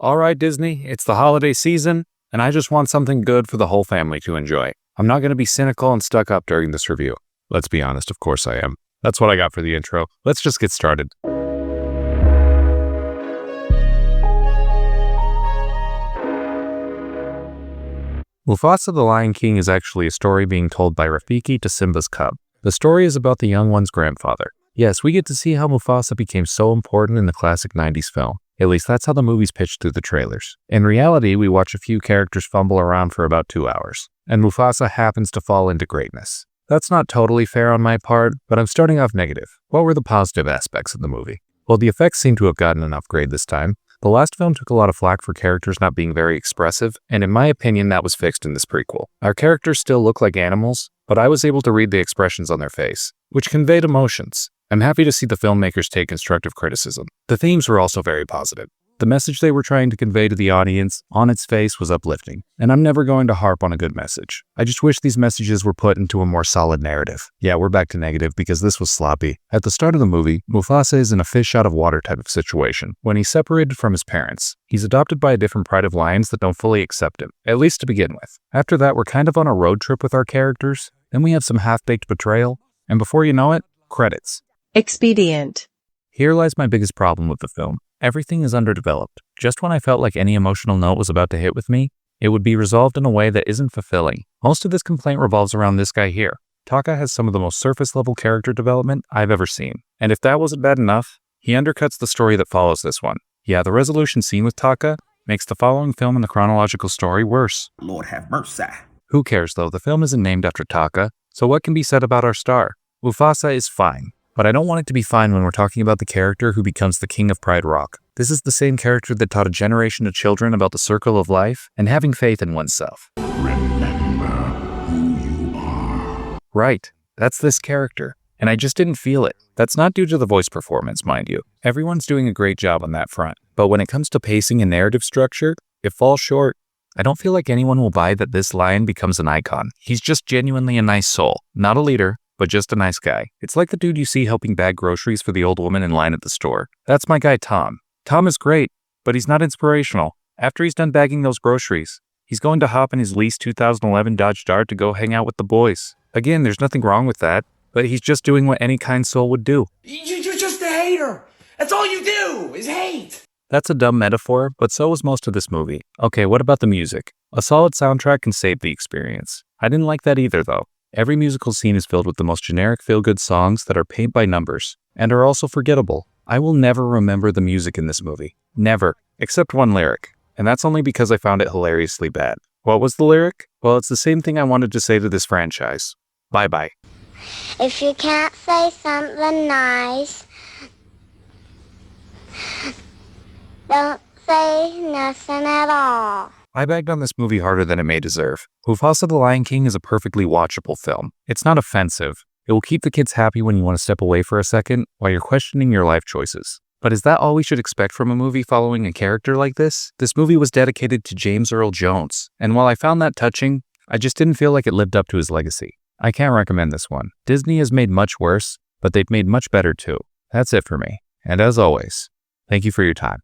Alright Disney, it's the holiday season, and I just want something good for the whole family to enjoy. I'm not going to be cynical and stuck up during this review. Let's be honest, of course I am. That's what I got for the intro. Let's just get started. Mufasa the Lion King is actually a story being told by Rafiki to Simba's cub. The story is about the young one's grandfather. Yes, we get to see how Mufasa became so important in the classic 90s film. At least that's how the movie's pitched through the trailers. In reality, we watch a few characters fumble around for about 2 hours, and Mufasa happens to fall into greatness. That's not totally fair on my part, but I'm starting off negative. What were the positive aspects of the movie? Well, the effects seem to have gotten an upgrade this time. The last film took a lot of flack for characters not being very expressive, and in my opinion that was fixed in this prequel. Our characters still look like animals, but I was able to read the expressions on their face, which conveyed emotions. I'm happy to see the filmmakers take constructive criticism. The themes were also very positive. The message they were trying to convey to the audience, on its face, was uplifting. And I'm never going to harp on a good message. I just wish these messages were put into a more solid narrative. Yeah, we're back to negative because this was sloppy. At the start of the movie, Mufasa is in a fish out of water type of situation. When he's separated from his parents, he's adopted by a different pride of lions that don't fully accept him, at least to begin with. After that, we're kind of on a road trip with our characters. Then we have some half-baked betrayal. And before you know it, credits. Expedient. Here lies my biggest problem with the film. Everything is underdeveloped. Just when I felt like any emotional note was about to hit with me, it would be resolved in a way that isn't fulfilling. Most of this complaint revolves around this guy here. Taka has some of the most surface-level character development I've ever seen. And if that wasn't bad enough, he undercuts the story that follows this one. Yeah, the resolution scene with Taka makes the following film in the chronological story worse. Lord have mercy. Who cares though, the film isn't named after Taka, so what can be said about our star? Mufasa is fine. But I don't want it to be fine when we're talking about the character who becomes the king of Pride Rock. This is the same character that taught a generation of children about the circle of life and having faith in oneself. Remember who you are. Right, that's this character. And I just didn't feel it. That's not due to the voice performance, mind you. Everyone's doing a great job on that front. But when it comes to pacing and narrative structure, it falls short. I don't feel like anyone will buy that this lion becomes an icon. He's just genuinely a nice soul, not a leader, but just a nice guy. It's like the dude you see helping bag groceries for the old woman in line at the store. That's my guy Tom. Tom is great, but he's not inspirational. After he's done bagging those groceries, he's going to hop in his leased 2011 Dodge Dart to go hang out with the boys. Again, there's nothing wrong with that, but he's just doing what any kind soul would do. You're just a hater. That's all you do, is hate. That's a dumb metaphor, but so was most of this movie. Okay, what about the music? A solid soundtrack can save the experience. I didn't like that either though. Every musical scene is filled with the most generic feel-good songs that are paint by numbers, and are also forgettable. I will never remember the music in this movie. Never. Except one lyric. And that's only because I found it hilariously bad. What was the lyric? Well, it's the same thing I wanted to say to this franchise. Bye-bye. If you can't say something nice, don't say nothing at all. I bagged on this movie harder than it may deserve. Mufasa the Lion King is a perfectly watchable film. It's not offensive. It will keep the kids happy when you want to step away for a second while you're questioning your life choices. But is that all we should expect from a movie following a character like this? This movie was dedicated to James Earl Jones, and while I found that touching, I just didn't feel like it lived up to his legacy. I can't recommend this one. Disney has made much worse, but they've made much better too. That's it for me. And as always, thank you for your time.